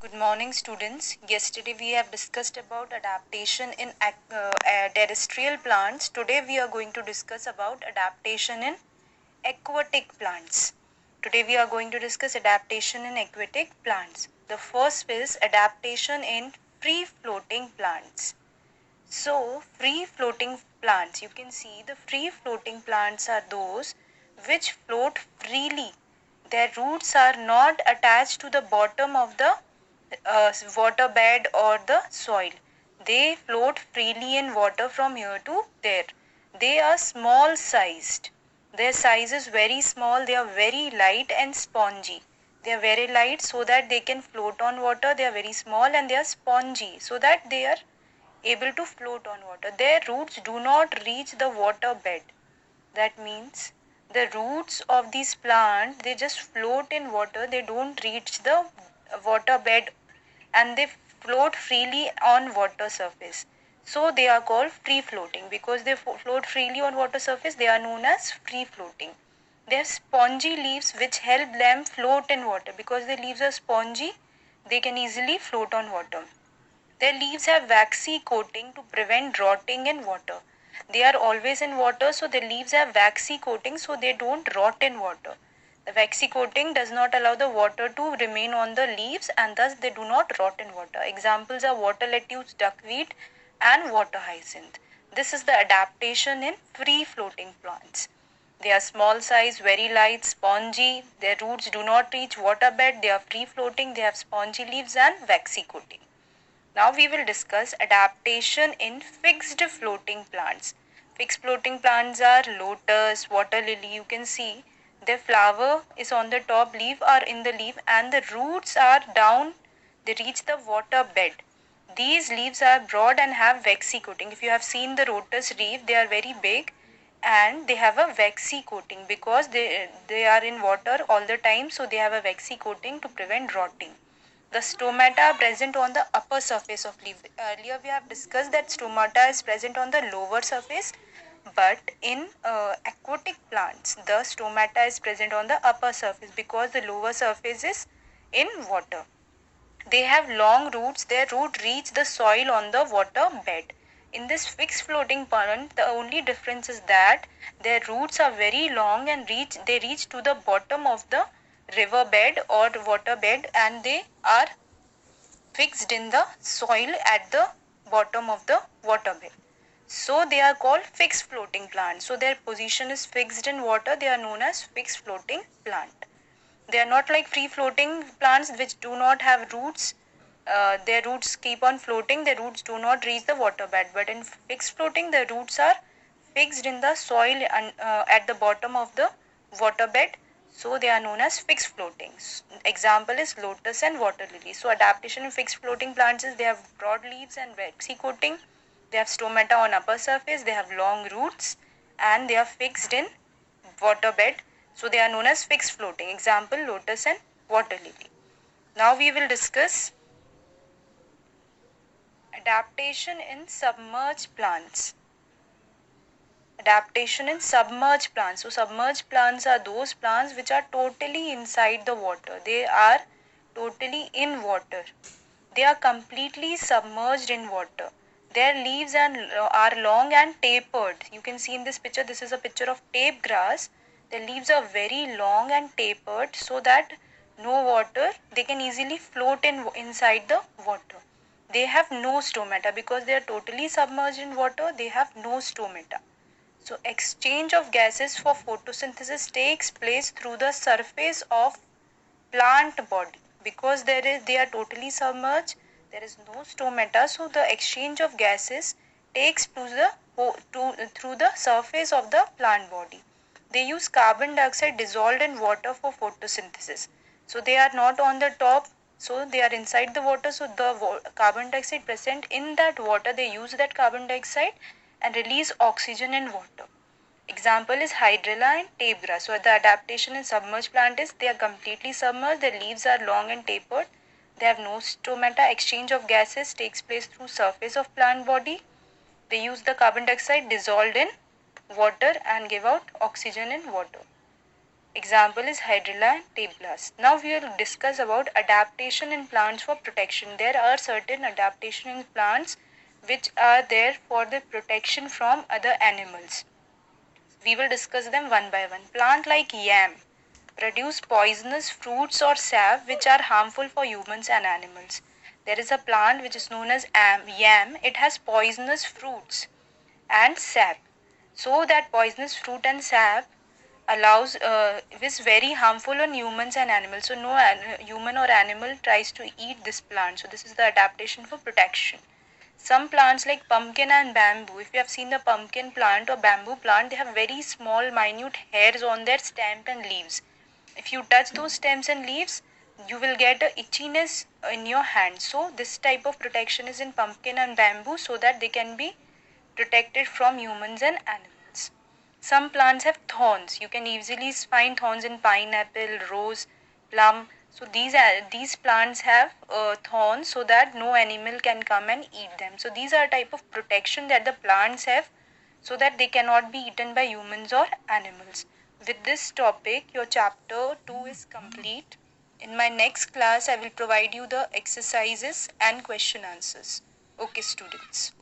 Good morning, students. Yesterday we have discussed about adaptation in terrestrial plants. Today we are going to discuss about adaptation in aquatic plants. Today we are going to discuss adaptation in aquatic plants. The first is adaptation in free floating plants. So, free floating plants, you can see the free floating plants are those which float freely. Their roots are not attached to the bottom of the water bed or the soil. They float freely in water from here to there. They are small sized. Their size is very small. They are very light and spongy. They are very light so that they can float on water. They are very small and they are spongy so that they are able to float on water. Their roots do not reach the water bed. That means the roots of these plants, they just float in water. They don't reach the water bed and they float freely on water surface. So they are called free floating. Because they float freely on water surface, they are known as free floating. They have spongy leaves which help them float in water. Because the leaves are spongy, they can easily float on water. Their leaves have waxy coating to prevent rotting in water. They are always in water, so the leaves have waxy coating so they don't rot in water. The waxy coating does not allow the water to remain on the leaves and thus they do not rot in water. Examples are water lettuce, duckweed and water hyacinth. This is the adaptation in free floating plants. They are small size, very light, spongy. Their roots do not reach water bed. They are free floating. They have spongy leaves and waxy coating. Now we will discuss adaptation in fixed floating plants. Fixed floating plants are lotus, water lily. You can see their flower is on the top, leaf are in the leaf and the roots are down. They reach the water bed. These leaves are broad and have waxy coating. If you have seen the lotus leaf, they are very big and they have a waxy coating because they are in water all the time, so they have a waxy coating to prevent rotting. The stomata are present on the upper surface of leaf. Earlier we have discussed that stomata is present on the lower surface, but in aquatic plants the stomata is present on the upper surface because the lower surface is in water. They have long roots. Their root reach the soil on the water bed. In this fixed floating plant, the only difference is that their roots are very long and they reach to the bottom of the river bed or water bed and they are fixed in the soil at the bottom of the water bed. So they are called fixed floating plants. So their position is fixed in water. They are known as fixed floating plant. They are not like free floating plants which do not have roots. Their roots keep on floating. Their roots do not reach the water bed. But in fixed floating, the roots are fixed in the soil and at the bottom of the water bed. So they are known as fixed floating. Example is lotus and water lily. So adaptation in fixed floating plants is they have broad leaves and waxy coating. They have stomata on upper surface. They have long roots and they are fixed in water bed. So they are known as fixed floating. Example lotus and water lily. Now we will discuss adaptation in submerged plants. Adaptation in submerged plants. So submerged plants are those plants which are totally inside the water. They are totally in water. They are completely submerged in water. Their leaves are long and tapered. You can see in this picture, this is a picture of tape grass. The leaves are very long and tapered so that no water, they can easily float inside the water. They have no stomata because they are totally submerged in water. They have no stomata. So exchange of gases for photosynthesis takes place through the surface of plant body. Because they are totally submerged, there is no stomata, so the exchange of gases takes through the surface of the plant body. They use carbon dioxide dissolved in water for photosynthesis. So they are not on the top, so they are inside the water, so the carbon dioxide present in that water, they use that carbon dioxide and release oxygen in water. Example is hydrilla and tape grass. So the adaptation in submerged plant is they are completely submerged, their leaves are long and tapered, they have no stomata, exchange of gases takes place through surface of plant body. They use the carbon dioxide dissolved in water and give out oxygen in water. Example is Hydrilla tabulus. Now we will discuss about adaptation in plants for protection. There are certain adaptation in plants which are there for the protection from other animals. We will discuss them one by one. Plant like yam produce poisonous fruits or sap which are harmful for humans and animals. There is a plant which is known as yam. It has poisonous fruits and sap. So that poisonous fruit and sap allows is very harmful on humans and animals. So no human or animal tries to eat this plant. So this is the adaptation for protection. Some plants like pumpkin and bamboo, if you have seen the pumpkin plant or bamboo plant, they have very small minute hairs on their stem and leaves. If you touch those stems and leaves, you will get a itchiness in your hand. So this type of protection is in pumpkin and bamboo so that they can be protected from humans and animals. Some plants have thorns. You can easily find thorns in pineapple, rose, plum. So these plants have thorns so that no animal can come and eat them. So these are type of protection that the plants have so that they cannot be eaten by humans or animals. With this topic, your chapter 2 is complete. In my next class, I will provide you the exercises and question answers. Okay, students.